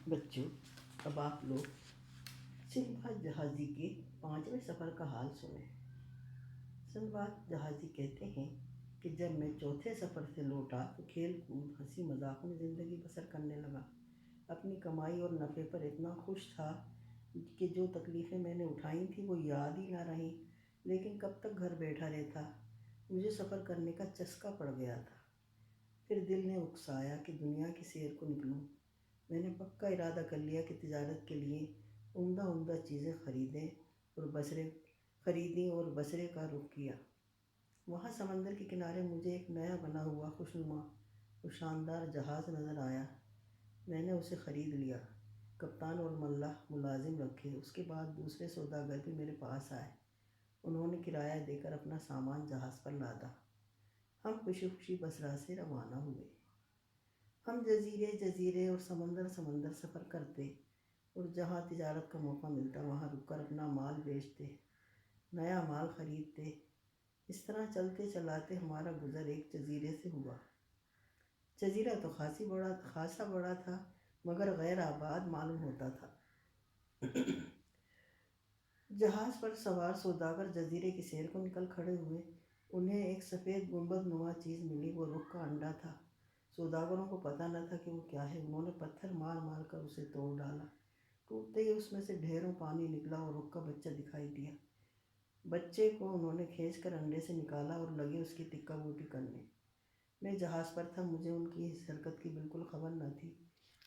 بچوں، اب آپ لوگ سندباد جہازی کے 5ویں سفر کا حال سنیں۔ سندباد جہازی کہتے ہیں کہ جب میں چوتھے سفر سے لوٹا تو کھیل کود ہنسی مذاق میں زندگی بسر کرنے لگا۔ اپنی کمائی اور نفع پر اتنا خوش تھا کہ جو تکلیفیں میں نے اٹھائی تھیں وہ یاد ہی نہ رہیں۔ لیکن کب تک گھر بیٹھا رہتا؟ مجھے سفر کرنے کا چسکا پڑ گیا تھا۔ پھر دل نے اکسایا کہ دنیا کی سیر کو نکلوں۔ میں نے پکا ارادہ کر لیا کہ تجارت کے لیے عمدہ چیزیں خریدیں اور بصرے کا رخ کیا۔ وہاں سمندر کے کنارے مجھے ایک نیا بنا ہوا خوشنما اور شاندار جہاز نظر آیا۔ میں نے اسے خرید لیا۔ کپتان اور ملاح ملازم رکھے۔ اس کے بعد دوسرے سوداگر بھی میرے پاس آئے۔ انہوں نے کرایہ دے کر اپنا سامان جہاز پر لادا۔ ہم خوشی خوشی بصرہ سے روانہ ہوئے۔ ہم جزیرے اور سمندر سفر کرتے اور جہاں تجارت کا موقع ملتا وہاں رک کر اپنا مال بیچتے، نیا مال خریدتے۔ اس طرح چلتے چلاتے ہمارا گزر ایک جزیرے سے ہوا۔ جزیرہ تو خاصا بڑا تھا مگر غیر آباد معلوم ہوتا تھا۔ جہاز پر سوار سوداگر جزیرے کی سیر کو نکل کھڑے ہوئے۔ انہیں ایک سفید گنبد نما چیز ملی، وہ رخ کا انڈا تھا۔ سوداگروں کو پتہ نہ تھا کہ وہ کیا ہے۔ انہوں نے پتھر مار مار کر اسے توڑ ڈالا۔ ٹوٹتے ہی اس میں سے ڈھیروں پانی نکلا اور رخ کا بچہ دکھائی دیا۔ بچے کو انہوں نے کھینچ کر انڈے سے نکالا اور لگے اس کی ٹکا بوٹی کرنے۔ میں جہاز پر تھا، مجھے ان کی اس حرکت کی بالکل خبر نہ تھی۔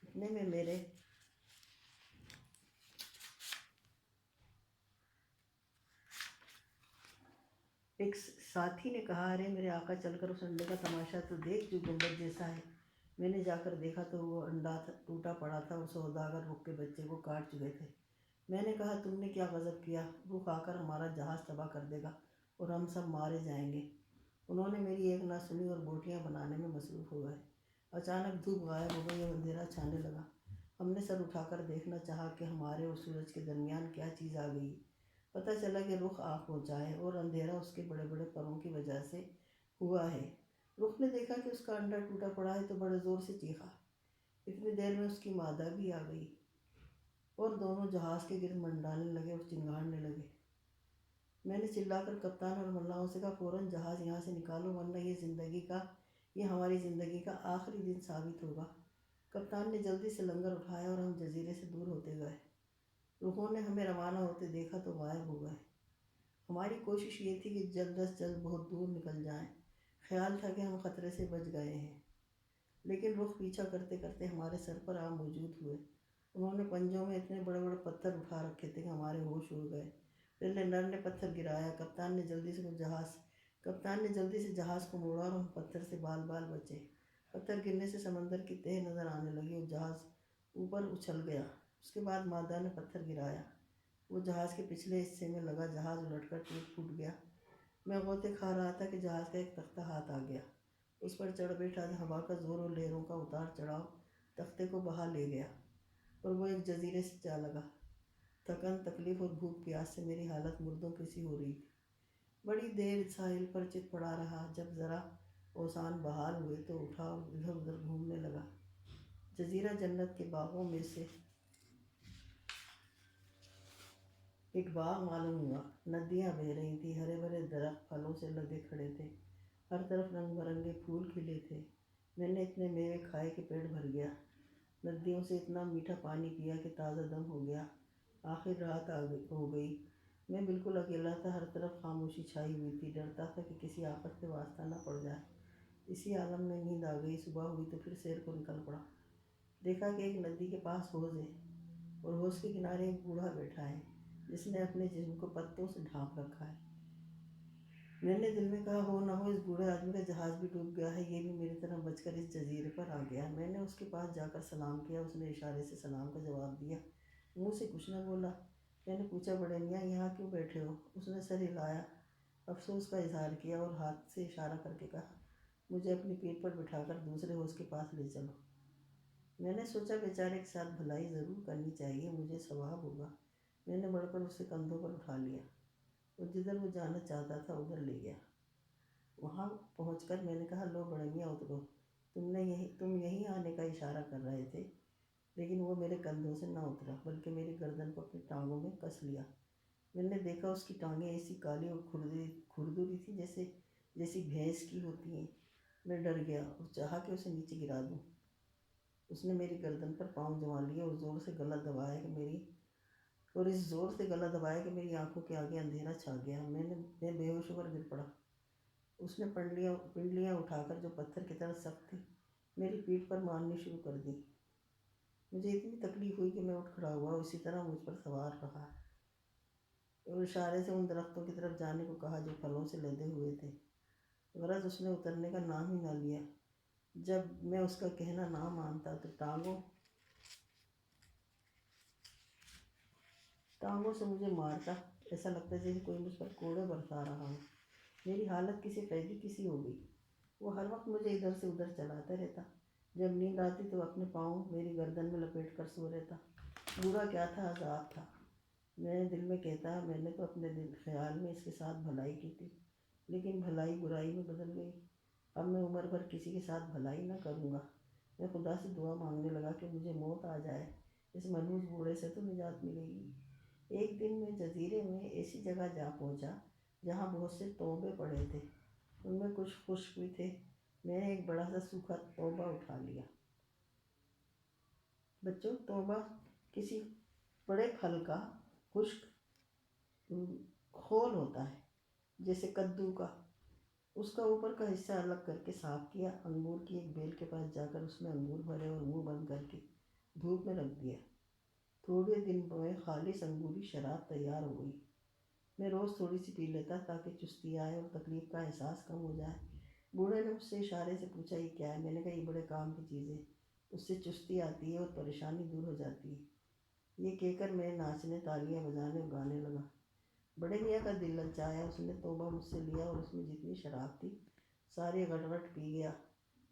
اتنے میں میرے ایک ساتھی نے کہا، ارے میرے آقا، چل کر اس انڈے کا تماشا تو دیکھ جو گنبد جیسا ہے۔ میں نے جا کر دیکھا تو وہ انڈا ٹوٹا پڑا تھا اور سوداگر رخ کے بچے کو کاٹ چکے تھے۔ میں نے کہا، تم نے کیا غضب کیا؟ رخ آ کر ہمارا جہاز تباہ کر دے گا اور ہم سب مارے جائیں گے۔ انہوں نے میری ایک نہ سنی اور بوٹیاں بنانے میں مصروف ہو گئے۔ اچانک دھوپ غائب ہو گئی اور اندھیرا چھانے لگا۔ ہم نے سر اٹھا کر دیکھنا چاہا کہ ہمارے اور سورج کے درمیان کیا چیز آ گئی۔ پتہ چلا کہ رخ آ پہنچا ہے اور اندھیرا اس کے بڑے بڑے پروں کی وجہ سے ہوا ہے۔ رخ نے دیکھا کہ اس کا انڈا ٹوٹا پڑا ہے تو بڑے زور سے چیخا۔ اتنی دیر میں اس کی مادہ بھی آ گئی اور دونوں جہاز کے گرد منڈلانے لگے اور چنگھاڑنے لگے۔ میں نے چلا کر کپتان اور ملاحوں سے کہا، فوراً جہاز یہاں سے نکالو ورنہ یہ ہماری زندگی کا آخری دن ثابت ہوگا۔ کپتان نے جلدی سے لنگر اٹھایا اور ہم جزیرے سے دور ہوتے گئے۔ رخوں نے ہمیں روانہ ہوتے دیکھا تو غائب ہو گئے۔ ہماری کوشش یہ تھی کہ جلد از جلد بہت دور نکل جائیں۔ خیال تھا کہ ہم خطرے سے بچ گئے ہیں، لیکن رخ پیچھا کرتے کرتے ہمارے سر پر آ موجود ہوئے۔ انہوں نے پنجوں میں اتنے بڑے بڑے پتھر اٹھا رکھے تھے کہ ہمارے ہوش اڑ گئے۔ پھر لینڈر نے پتھر گرایا۔ کپتان نے جلدی سے جہاز کو موڑا اور ہم پتھر سے بال بال بچے۔ پتھر گرنے سے سمندر کی تہ نظر آنے لگی اور جہاز اوپر اچھل گیا۔ اس کے بعد مادہ نے پتھر گرایا، وہ جہاز کے پچھلے حصے میں لگا، جہاز الٹ کر ٹوٹ پھوٹ گیا۔ میں غوطے کھا رہا تھا کہ جہاز کا ایک تختہ ہاتھ آ گیا۔ اس پر چڑھ بیٹھا۔ ہوا کا زور اور لہروں کا اتار چڑھاؤ تختے کو بہا لے گیا اور وہ ایک جزیرے سے جا لگا۔ تھکن، تکلیف اور بھوک پیاس سے میری حالت مردوں کی سی ہو رہی تھی۔ بڑی دیر ساحل پر چت پڑا رہا۔ جب ذرا اوزان بحال ہوئے تو اٹھا اور ادھر ادھر گھومنے لگا۔ جزیرہ جنت کے باغوں میں سے ایک باغ معلوم ہوا۔ ندیاں بہہ رہی تھیں، ہرے بھرے درخت پھلوں سے لدے کھڑے تھے، ہر طرف رنگ برنگے پھول کھلے تھے۔ میں نے اتنے میوے کھائے کہ پیٹ بھر گیا۔ ندیوں سے اتنا میٹھا پانی پیا کہ تازہ دم ہو گیا۔ آخر رات ہو گئی۔ میں بالکل اکیلا تھا، ہر طرف خاموشی چھائی ہوئی تھی۔ ڈرتا تھا کہ کسی آفت پہ واسطہ نہ پڑ جائے۔ اسی عالم میں نیند آ گئی۔ صبح ہوئی تو پھر سیر کو نکل پڑا۔ دیکھا کہ ایک ندی کے پاس حوض ہے اور حوض کے کنارے ایک بوڑھا بیٹھا ہے جس نے اپنے جسم کو پتوں سے ڈھانپ رکھا ہے۔ میں نے دل میں کہا، ہو نہ ہو اس بوڑھے آدمی کا جہاز بھی ڈوب گیا ہے، یہ بھی میری طرح بچ کر اس جزیرے پر آ گیا۔ میں نے اس کے پاس جا کر سلام کیا۔ اس نے اشارے سے سلام کا جواب دیا، منہ سے کچھ نہ بولا۔ میں نے پوچھا، بڑے میاں یہاں کیوں بیٹھے ہو؟ اس نے سر ہلایا، افسوس کا اظہار کیا اور ہاتھ سے اشارہ کر کے کہا، مجھے اپنی پیٹھ پر بٹھا کر دوسرے حوض کے پاس لے چلو۔ میں نے سوچا بیچارے کے ساتھ بھلائی ضرور کرنی چاہیے، مجھے ثواب ہوگا۔ میں نے بڑھ کر اسے کندھوں پر اٹھا لیا اور جدھر وہ جانا چاہتا تھا ادھر لے گیا۔ وہاں پہنچ کر میں نے کہا، لو بڑے میاں اترو، تم یہیں آنے کا اشارہ کر رہے تھے۔ لیکن وہ میرے کندھوں سے نہ اترا بلکہ میری گردن کو اپنی ٹانگوں میں کس لیا۔ میں نے دیکھا اس کی ٹانگیں ایسی کالی اور کھردری تھی جیسی بھینس کی ہوتی ہیں۔ میں ڈر گیا اور چاہا کہ اسے نیچے گرا دوں۔ اس نے میری گردن پر پاؤں جما لیے اور اس زور سے گلا دبایا کہ میری آنکھوں کے آگے اندھیرا چھا گیا۔ میں بے ہوش ہو کر گر پڑا۔ اس نے پنڈلیاں اٹھا کر جو پتھر کی طرح سخت تھی میری پیٹھ پر مارنی شروع کر دی۔ مجھے اتنی تکلیف ہوئی کہ میں اٹھ کھڑا ہوا، اسی طرح مجھ پر سوار رہا اور اشارے سے ان درختوں کی طرف جانے کو کہا جو پھلوں سے لدے ہوئے تھے۔ غرض اس نے اترنے کا نام ہی نہ لیا۔ جب میں اس کا کہنا نہ مانتا تو ٹانگوں سے مجھے مارتا۔ ایسا لگتا جیسے کوئی مجھ پر کوڑے برسا رہا ہو۔ میری حالت کسی قیدی کی سی ہو گئی۔ وہ ہر وقت مجھے ادھر سے ادھر چلاتا رہتا۔ جب نیند آتی تو اپنے پاؤں میری گردن میں لپیٹ کر سو رہتا۔ برا کیا تھا، عذاب تھا۔ میں دل میں کہتا، میں نے تو اپنے خیال میں اس کے ساتھ بھلائی کی تھی، لیکن بھلائی برائی میں بدل گئی۔ اب میں عمر بھر کسی کے ساتھ بھلائی نہ کروں گا۔ میں خدا سے دعا مانگنے لگا کہ مجھے موت آ جائے، اس منحوس بوڑھے سے تو نجات ملے گی۔ ایک دن میں جزیرے میں ایسی جگہ جا پہنچا جہاں بہت سے توبے پڑے تھے۔ ان میں کچھ خشک بھی تھے۔ میں نے ایک بڑا سا سوکھا توبہ اٹھا لیا۔ بچوں، توبہ کسی بڑے پھل کا خشک خول ہوتا ہے، جیسے کدو کا۔ اس کا اوپر کا حصہ الگ کر کے صاف کیا، انگور کی ایک بیل کے پاس جا کر اس میں انگور بھرے اور منہ بند کر کے دھوپ میں رکھ دیا۔ تھوڑے دن میں خالص انگوری شراب تیار ہو گئی۔ میں روز تھوڑی سی پی لیتا تاکہ چستی آئے اور تکلیف کا احساس کم ہو جائے۔ بوڑھے نے مجھ سے اشارے سے پوچھا، یہ کیا ہے؟ میں نے کہا، یہ بڑے کام کی چیز ہے، اس سے چستی آتی ہے اور پریشانی دور ہو جاتی ہے۔ یہ کہہ کر میں ناچنے، تالیاں بجانے اور گانے لگا۔ بڑے میاں کا دل للچایا، اس نے توبہ مجھ سے لیا اور اس میں جتنی شراب تھی ساری گٹ پی گیا۔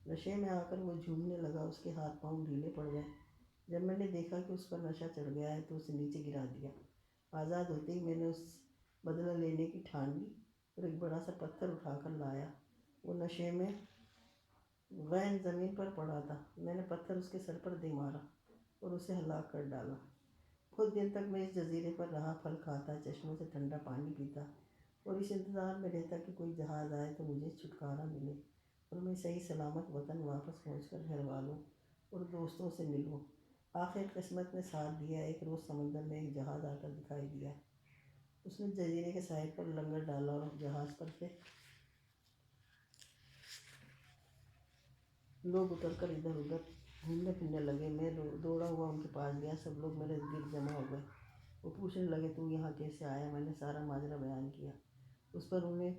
نشے میں آ کر وہ جھومنے لگا، اس کے ہاتھ پاؤں ڈھیلے پڑ گئے۔ جب میں نے دیکھا کہ اس پر نشہ چڑھ گیا ہے تو اسے نیچے گرا دیا۔ آزاد ہوتے ہی میں نے اس بدلہ لینے کی ٹھان لی اور ایک بڑا سا پتھر اٹھا کر لایا۔ وہ نشے میں غین زمین پر پڑا تھا۔ میں نے پتھر اس کے سر پر دے مارا اور اسے ہلاک کر ڈالا۔ کچھ دن تک میں اس جزیرے پر رہا، پھل کھاتا، چشموں سے ٹھنڈا پانی پیتا اور اس انتظار میں رہتا کہ کوئی جہاز آئے تو مجھے چھٹکارا ملے اور میں صحیح سلامت وطن واپس پہنچ کر گھر والوں اور دوستوں سے ملوں۔ آخر قسمت نے ساتھ دیا۔ ایک روز سمندر میں ایک جہاز آ کر دکھائی دیا۔ اس نے جزیرے کے ساحل پر لنگر ڈالا اور جہاز پر سے لوگ اتر کر ادھر ادھر گھومنے پھرنے لگے۔ میں دوڑا ہوا ان کے پاس گیا، سب لوگ میرے گرد جمع ہو گئے۔ وہ پوچھنے لگے، تو یہاں کیسے آیا؟ میں نے سارا ماجرا بیان کیا۔ اس پر انہیں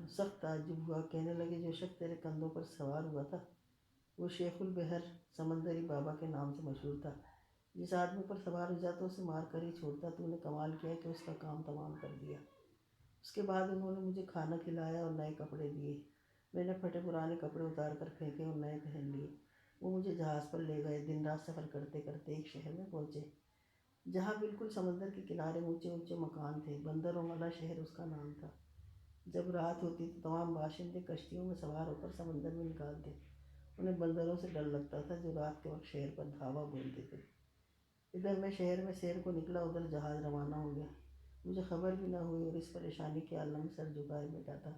سخت تعجب ہوا۔ کہنے لگے، جو شخص تیرے کندھوں پر سوار ہوا تھا وہ شیخ البحر سمندری بابا کے نام سے مشہور تھا۔ جس آدمی پر سوار ہو جاتا اسے مار کر ہی چھوڑتا۔ تو نے کمال کیا کہ اس کا کام تمام کر دیا۔ اس کے بعد انہوں نے مجھے کھانا کھلایا اور نئے کپڑے دیے۔ میں نے پھٹے پرانے کپڑے اتار کر پھینکے اور نئے پہن لیے۔ وہ مجھے جہاز پر لے گئے۔ دن رات سفر کرتے کرتے ایک شہر میں پہنچے جہاں بالکل سمندر کے کنارے اونچے اونچے مکان تھے۔ بندروں والا شہر اس کا نام تھا۔ جب رات ہوتی تو تمام باشندے کشتیوں میں سوار ہو کر سمندر میں نکالتے۔ انہیں بندروں سے ڈر لگتا تھا جو رات کے وقت شہر پر دھاوا بولتے تھے۔ ادھر میں شہر میں سیر کو نکلا، ادھر جہاز روانہ ہو گیا۔ مجھے خبر بھی نہ ہوئی اور اس پریشانی کے عالم میں سر جھکائے بیٹھا تھا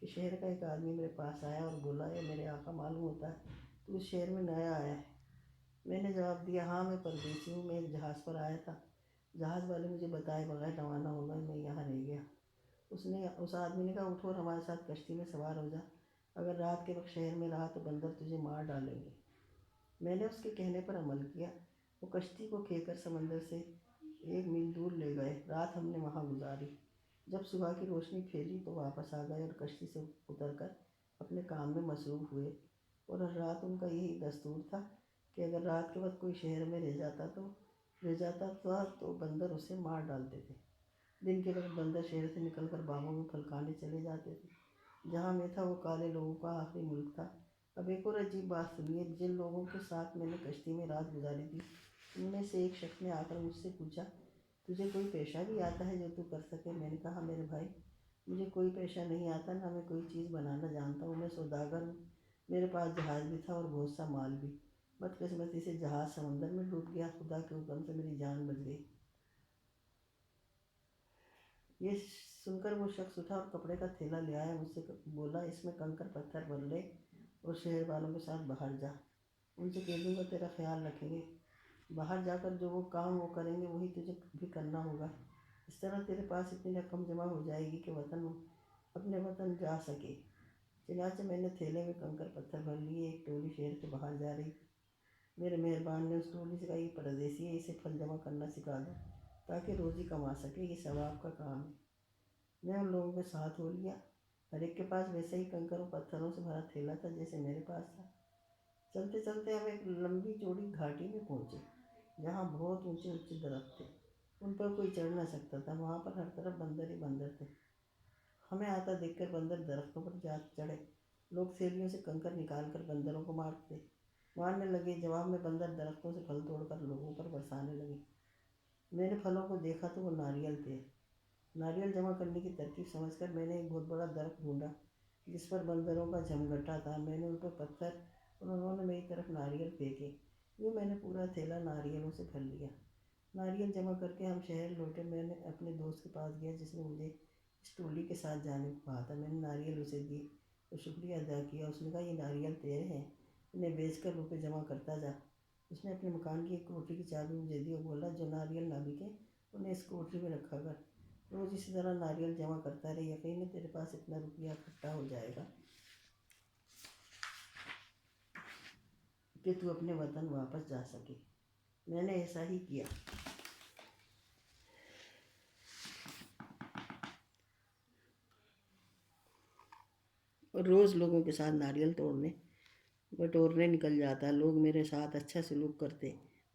کہ شہر کا ایک آدمی میرے پاس آیا اور بولا، اے میرے آقا، معلوم ہوتا ہے تو اس شہر میں نیا آیا ہے۔ میں نے جواب دیا، ہاں میں پردیسی ہوں، میں ایک جہاز پر آیا تھا، جہاز والے مجھے بتائے بغیر روانہ ہو گئے، میں یہاں رہ گیا۔ اس آدمی نے کہا، اٹھو اور ہمارے ساتھ کشتی میں سوار ہو جا، اگر رات کے وقت شہر میں رہا تو بندر تجھے مار ڈالیں گے۔ میں نے اس کے کہنے پر عمل کیا۔ وہ کشتی کو کھے کر سمندر سے 1 میل دور لے گئے۔ رات ہم نے وہاں گزاری۔ جب صبح کی روشنی پھیلی تو واپس آ گئے اور کشتی سے اتر کر اپنے کام میں مصروف ہوئے۔ اور ہر رات ان کا یہی دستور تھا کہ اگر رات کے وقت کوئی شہر میں رہ جاتا تھا تو بندر اسے مار ڈالتے تھے۔ دن کے وقت بندر شہر سے نکل کر باغوں میں پھل کھانے چلے جاتے تھے۔ جہاں میں تھا وہ کالے لوگوں کا آخری ملک تھا۔ اب ایک اور عجیب بات سنیے۔ جن لوگوں کے ساتھ میں نے کشتی میں رات گزاری تھی ان میں سے ایک شخص نے آ کر مجھ سے پوچھا، تجھے کوئی پیشہ بھی آتا ہے جو تو کر سکے؟ میں نے کہا، میرے بھائی، مجھے کوئی پیشہ نہیں آتا، نہ میں کوئی چیز بنانا جانتا ہوں، میں سوداگر ہوں، میرے پاس جہاز بھی تھا اور بہت سا مال بھی، بدقسمتی سے جہاز سمندر میں ڈوب گیا، خدا کے حکم سے میری جان بچ گئی۔ یہ سن کر وہ شخص اٹھا اور کپڑے کا تھیلا لے آیا، مجھ سے بولا اس میں کنکر پتھر بھر لے اور شہر والوں کے ساتھ باہر جا، ان سے کہہ دوں گا تیرا خیال رکھیں گے، باہر جا کر جو وہ کام وہ کریں گے وہی تجھے بھی کرنا ہوگا، اس طرح تیرے پاس اتنی رقم جمع ہو جائے گی کہ اپنے وطن جا سکے۔ چنانچہ میں نے تھیلے میں کنکر پتھر بھر لیے، ایک ٹولی شہر کے باہر جا رہی تھی۔ میرے مہربان نے اس ٹولی سے کہا یہ پردیسی ہے، اسے پھل جمع کرنا سکھا دو تاکہ روزی کما سکے، یہ ثواب کا کام ہے۔ میں ان لوگوں کے ساتھ ہو لیا، ہر ایک کے پاس ویسے ہی کنکروں پتھروں سے بھرا تھیلا تھا جیسے میرے پاس تھا۔ چلتے چلتے ہم ایک لمبی چوڑی گھاٹی میں پہنچے جہاں بہت اونچے اونچے درخت تھے، ان پر کوئی چڑھ نہ سکتا تھا، وہاں پر ہر طرف بندر ہی بندر تھے۔ ہمیں آتا دیکھ کر بندر درختوں پر جا چڑھے، لوگ تھیلیوں سے کنکر نکال کر بندروں کو مارنے لگے، جواب میں بندر درختوں سے پھل توڑ کر لوگوں پر برسانے لگے۔ میں نے پھلوں کو دیکھا تو وہ ناریل تھے۔ ناریل جمع کرنے کی ترکیب سمجھ کر میں نے ایک بہت بڑا درخت ڈھونڈا جس پر بندروں کا جھمگٹا تھا، میں نے ان پر پتھر اور انہوں نے میری طرف ناریل پھینکے، یوں میں نے پورا تھیلا ناریلوں سے بھر لیا۔ ناریل جمع کر کے ہم شہر لوٹے، میں نے اپنے دوست کے پاس گیا جس نے مجھے اس ٹولی کے ساتھ جانے کو کہا تھا، میں نے ناریل اسے دی اور شکریہ ادا کیا۔ اس نے کہا یہ ناریل تیرے ہیں، انہیں بیچ کر روپے جمع کرتا جا۔ اس نے اپنے مکان کی ایک کوٹری کی چابی مجھے دی اور بولا جو ناریل نہ بکے انہیں اس کوٹری میں رکھا کر، روز اسی طرح ناریل جمع کرتا رہے، یقیناً تیرے پاس اتنا روپیہ اکٹھا ہو جائے گا کہ تو اپنے وطن واپس جا سکے۔ میں نے ایسا ہی کیا۔ اور روز لوگوں کے ساتھ ناریل بٹورنے نکل جاتا، لوگ میرے ساتھ اچھا سلوک کرتے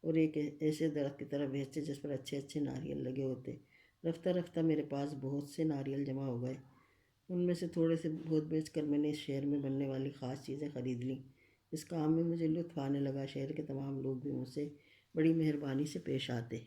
اور ایک ایسے درخت کی طرف بھیجتے جس پر اچھے اچھے ناریل لگے ہوتے۔ رفتہ رفتہ میرے پاس بہت سے ناریل جمع ہو گئے، ان میں سے تھوڑے سے بہت بیچ کر میں نے اس شہر میں بننے والی خاص چیزیں خرید لیں۔ اس کام میں مجھے لطف آنے لگا، شہر کے تمام لوگ بھی مجھ سے بڑی مہربانی سے پیش آتے۔